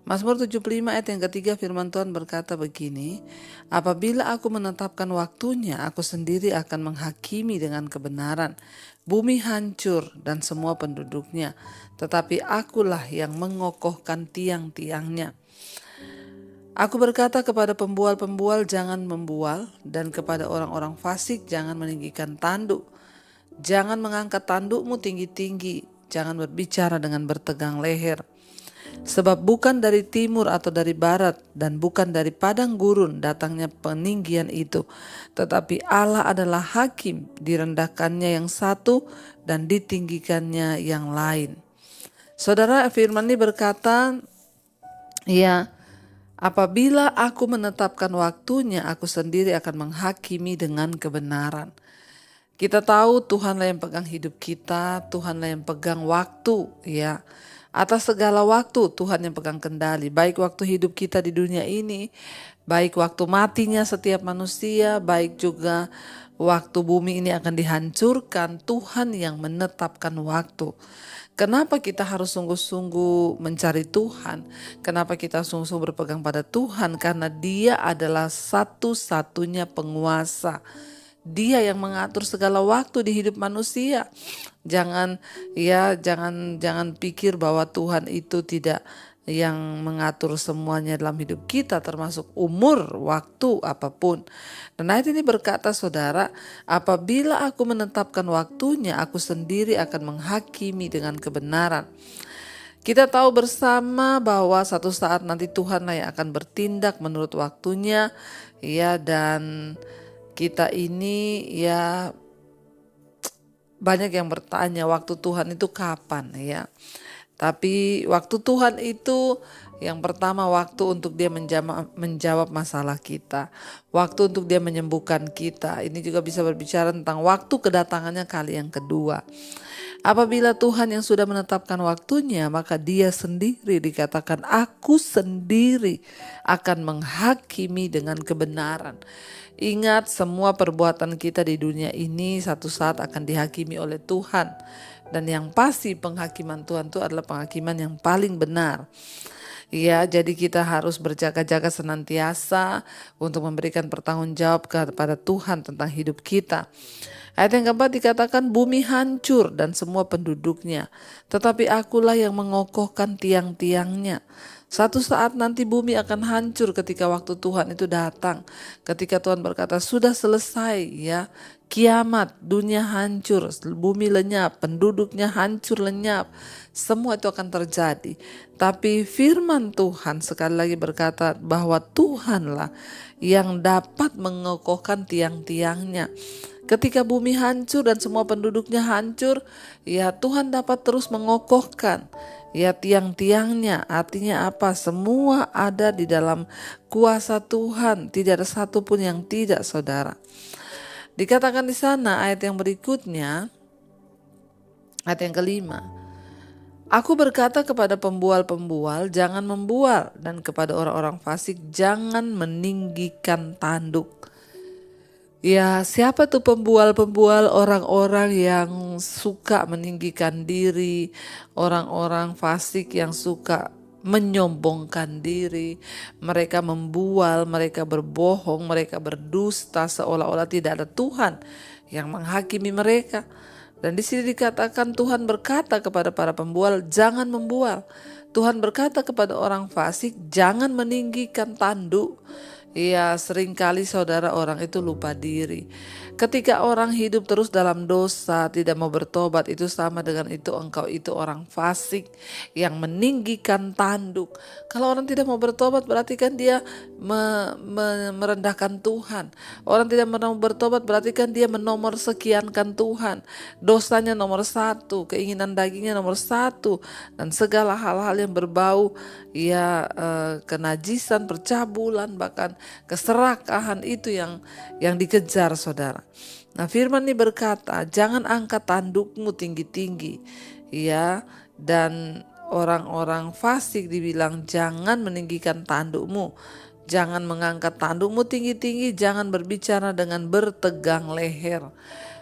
Mazmur 75 ayat yang ketiga, firman Tuhan berkata begini, apabila aku menetapkan waktunya, aku sendiri akan menghakimi dengan kebenaran. Bumi hancur dan semua penduduknya, tetapi akulah yang mengokohkan tiang-tiangnya. Aku berkata kepada pembual-pembual, jangan membual, dan kepada orang-orang fasik jangan meninggikan tanduk. Jangan mengangkat tandukmu tinggi-tinggi, jangan berbicara dengan bertegang leher. Sebab bukan dari timur atau dari barat dan bukan dari padang gurun datangnya peninggian itu. Tetapi Allah adalah hakim, direndahkannya yang satu dan ditinggikannya yang lain. Saudara, firman ini berkata, ya, apabila aku menetapkan waktunya, aku sendiri akan menghakimi dengan kebenaran. Kita tahu Tuhanlah yang pegang hidup kita, Tuhanlah yang pegang waktu, ya. Atas segala waktu Tuhan yang pegang kendali, baik waktu hidup kita di dunia ini, baik waktu matinya setiap manusia, baik juga waktu bumi ini akan dihancurkan, Tuhan yang menetapkan waktu. Kenapa kita harus sungguh-sungguh mencari Tuhan? Kenapa kita sungguh-sungguh berpegang pada Tuhan? Karena Dia adalah satu-satunya penguasa. Dia yang mengatur segala waktu di hidup manusia. Jangan pikir bahwa Tuhan itu tidak yang mengatur semuanya dalam hidup kita, termasuk umur, waktu, apapun. Dan ayat ini berkata, saudara, apabila aku menetapkan waktunya, aku sendiri akan menghakimi dengan kebenaran. Kita tahu bersama bahwa satu saat nanti Tuhanlah yang akan bertindak menurut waktunya, ya, dan kita ini ya banyak yang bertanya waktu Tuhan itu kapan, ya. Tapi waktu Tuhan itu yang pertama waktu untuk Dia menjawab masalah kita. Waktu untuk Dia menyembuhkan kita. Ini juga bisa berbicara tentang waktu kedatangannya kali yang kedua. Apabila Tuhan yang sudah menetapkan waktunya, maka Dia sendiri dikatakan, aku sendiri akan menghakimi dengan kebenaran. Ingat, semua perbuatan kita di dunia ini satu saat akan dihakimi oleh Tuhan. Dan yang pasti penghakiman Tuhan itu adalah penghakiman yang paling benar. Ya, jadi kita harus berjaga-jaga senantiasa untuk memberikan pertanggungjawab kepada Tuhan tentang hidup kita. Ayat yang keempat dikatakan, bumi hancur dan semua penduduknya, tetapi akulah yang mengokohkan tiang-tiangnya. Satu saat nanti bumi akan hancur ketika waktu Tuhan itu datang. Ketika Tuhan berkata, sudah selesai, ya, kiamat, dunia hancur, bumi lenyap, penduduknya hancur lenyap. Semua itu akan terjadi. Tapi firman Tuhan sekali lagi berkata bahwa Tuhanlah yang dapat mengokohkan tiang-tiangnya. Ketika bumi hancur dan semua penduduknya hancur, ya Tuhan dapat terus mengokohkan ya tiang-tiangnya. Artinya apa? Semua ada di dalam kuasa Tuhan. Tidak ada satupun yang tidak, saudara. Dikatakan di sana ayat yang berikutnya, ayat yang kelima. Aku berkata kepada pembual-pembual, jangan membual, dan kepada orang-orang fasik, jangan meninggikan tanduk. Ya, siapa tuh pembual-pembual? Orang-orang yang suka meninggikan diri, orang-orang fasik yang suka menyombongkan diri. Mereka membual, mereka berbohong, mereka berdusta seolah-olah tidak ada Tuhan yang menghakimi mereka. Dan di sini dikatakan Tuhan berkata kepada para pembual, jangan membual. Tuhan berkata kepada orang fasik, jangan meninggikan tanduk. Ya, seringkali saudara orang itu lupa diri. Ketika orang hidup terus dalam dosa, tidak mau bertobat, itu sama dengan itu engkau itu orang fasik yang meninggikan tanduk. Kalau orang tidak mau bertobat berarti kan dia merendahkan Tuhan. Orang tidak mau bertobat berarti kan dia menomor sekiankan Tuhan. Dosanya nomor satu, keinginan dagingnya nomor satu, dan segala hal-hal yang berbau ya kenajisan, percabulan, bahkan keserakahan itu yang dikejar, saudara. Nah, firman ini berkata, jangan angkat tandukmu tinggi-tinggi, ya, dan orang-orang fasik dibilang jangan meninggikan tandukmu, jangan mengangkat tandukmu tinggi-tinggi, jangan berbicara dengan bertegang leher.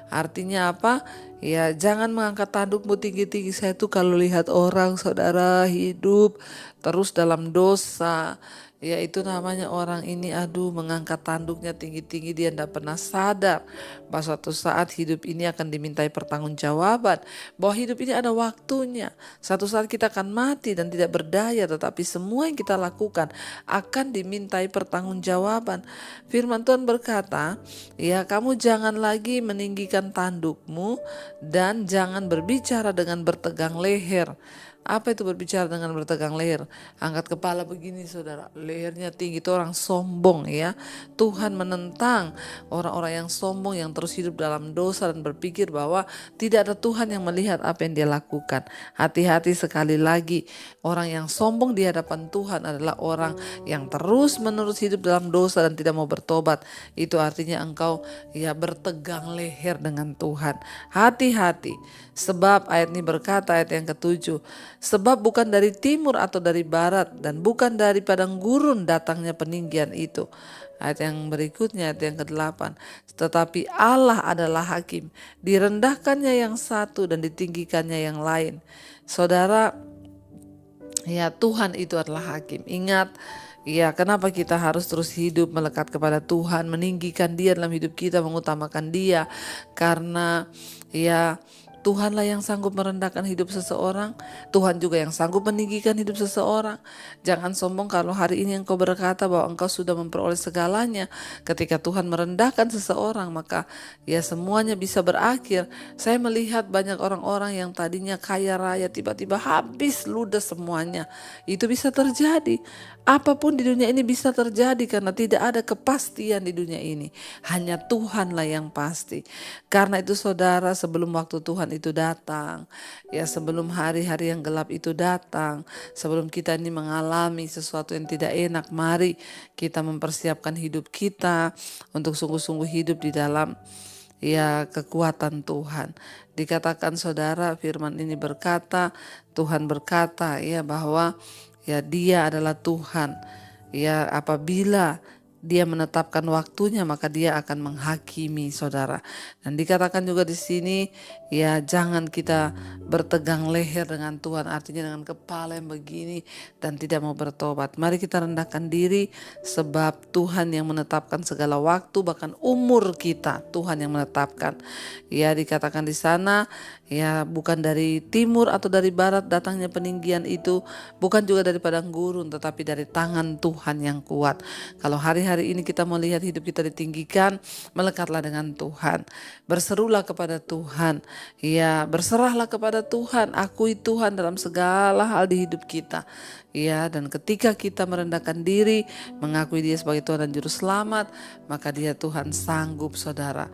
Artinya apa? Ya, jangan mengangkat tandukmu tinggi-tinggi. Saya tuh kalau lihat orang saudara hidup terus dalam dosa, ya itu namanya orang ini aduh mengangkat tanduknya tinggi-tinggi, dia tidak pernah sadar bahwa suatu saat hidup ini akan dimintai pertanggungjawaban, bahwa hidup ini ada waktunya. Satu saat kita akan mati dan tidak berdaya, tetapi semua yang kita lakukan akan dimintai pertanggungjawaban. Firman Tuhan berkata, ya kamu jangan lagi meninggikan tandukmu dan jangan berbicara dengan bertegang leher. Apa itu berbicara dengan bertegang leher? Angkat kepala begini saudara, lehernya tinggi, itu orang sombong ya. Tuhan menentang orang-orang yang sombong, yang terus hidup dalam dosa dan berpikir bahwa tidak ada Tuhan yang melihat apa yang dia lakukan. Hati-hati sekali lagi, orang yang sombong di hadapan Tuhan adalah orang yang terus menerus hidup dalam dosa dan tidak mau bertobat. Itu artinya engkau ya bertegang leher dengan Tuhan. Hati-hati, sebab ayat ini berkata, ayat yang ke-7, sebab bukan dari timur atau dari barat dan bukan dari padang gurun datangnya peninggian itu. Ayat yang berikutnya, ayat yang ke-8, tetapi Allah adalah hakim, direndahkannya yang satu dan ditinggikannya yang lain. Saudara, ya Tuhan itu adalah hakim. Ingat, ya kenapa kita harus terus hidup melekat kepada Tuhan, meninggikan Dia dalam hidup kita, mengutamakan Dia. Karena ya Tuhanlah yang sanggup merendahkan hidup seseorang, Tuhan juga yang sanggup meninggikan hidup seseorang. Jangan sombong kalau hari ini engkau berkata bahwa engkau sudah memperoleh segalanya. Ketika Tuhan merendahkan seseorang, maka ya semuanya bisa berakhir. Saya melihat banyak orang-orang yang tadinya kaya raya tiba-tiba habis ludes semuanya. Itu bisa terjadi. Apapun di dunia ini bisa terjadi karena tidak ada kepastian di dunia ini. Hanya Tuhanlah yang pasti. Karena itu saudara, sebelum waktu Tuhan itu datang, ya sebelum hari-hari yang gelap itu datang, sebelum kita ini mengalami sesuatu yang tidak enak, mari kita mempersiapkan hidup kita untuk sungguh-sungguh hidup di dalam ya kekuatan Tuhan. Dikatakan saudara, firman ini berkata, Tuhan berkata ya bahwa ya Dia adalah Tuhan. Ya apabila Dia menetapkan waktunya, maka Dia akan menghakimi saudara. Dan dikatakan juga di sini, ya jangan kita bertegang leher dengan Tuhan, artinya dengan kepala yang begini dan tidak mau bertobat. Mari kita rendahkan diri, sebab Tuhan yang menetapkan segala waktu, bahkan umur kita Tuhan yang menetapkan. Ya dikatakan di sana, ya bukan dari timur atau dari barat datangnya peninggian itu, bukan juga dari padang gurun, tetapi dari tangan Tuhan yang kuat. Kalau hari-hari ini kita mau lihat hidup kita ditinggikan, melekatlah dengan Tuhan. Berserulah kepada Tuhan. Ya, berserahlah kepada Tuhan. Akui Tuhan dalam segala hal di hidup kita. Ya, dan ketika kita merendahkan diri, mengakui Dia sebagai Tuhan dan Juru Selamat, maka Dia Tuhan sanggup saudara